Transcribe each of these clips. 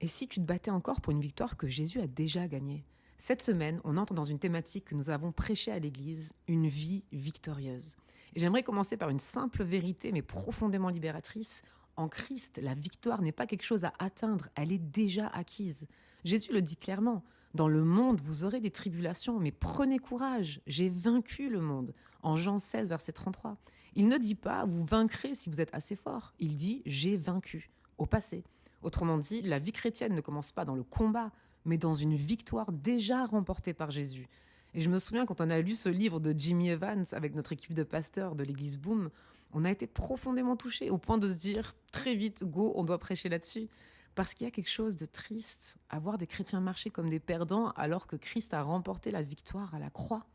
Et si tu te battais encore pour une victoire que Jésus a déjà gagnée? Cette semaine, on entre dans une thématique que nous avons prêchée à l'Église, une vie victorieuse. Et j'aimerais commencer par une simple vérité, mais profondément libératrice. En Christ, la victoire n'est pas quelque chose à atteindre, elle est déjà acquise. Jésus le dit clairement, dans le monde, vous aurez des tribulations, mais prenez courage, j'ai vaincu le monde. En Jean 16, verset 33. Il ne dit pas, vous vaincrez si vous êtes assez fort. Il dit, j'ai vaincu, au passé. Autrement dit, la vie chrétienne ne commence pas dans le combat, mais dans une victoire déjà remportée par Jésus. Et je me souviens quand on a lu ce livre de Jimmy Evans avec notre équipe de pasteurs de l'église Boom, on a été profondément touchés au point de se dire très vite, go, on doit prêcher là-dessus. Parce qu'il y a quelque chose de triste à voir des chrétiens marcher comme des perdants alors que Christ a remporté la victoire à la croix.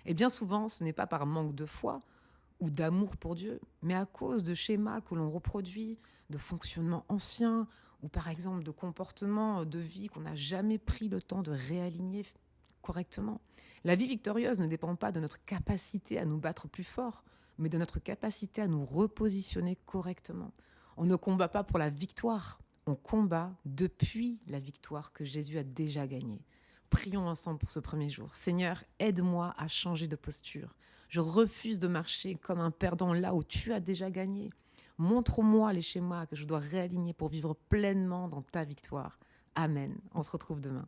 Et bien souvent, ce n'est pas par manque de foi ou d'amour pour Dieu, mais à cause de schémas que l'on reproduit, de fonctionnements anciens, ou par exemple de comportements de vie qu'on n'a jamais pris le temps de réaligner correctement. La vie victorieuse ne dépend pas de notre capacité à nous battre plus fort, mais de notre capacité à nous repositionner correctement. On ne combat pas pour la victoire, on combat depuis la victoire que Jésus a déjà gagnée. Prions ensemble pour ce premier jour. Seigneur, aide-moi à changer de posture. Je refuse de marcher comme un perdant là où tu as déjà gagné. Montre-moi les schémas que je dois réaligner pour vivre pleinement dans ta victoire. Amen. On se retrouve demain.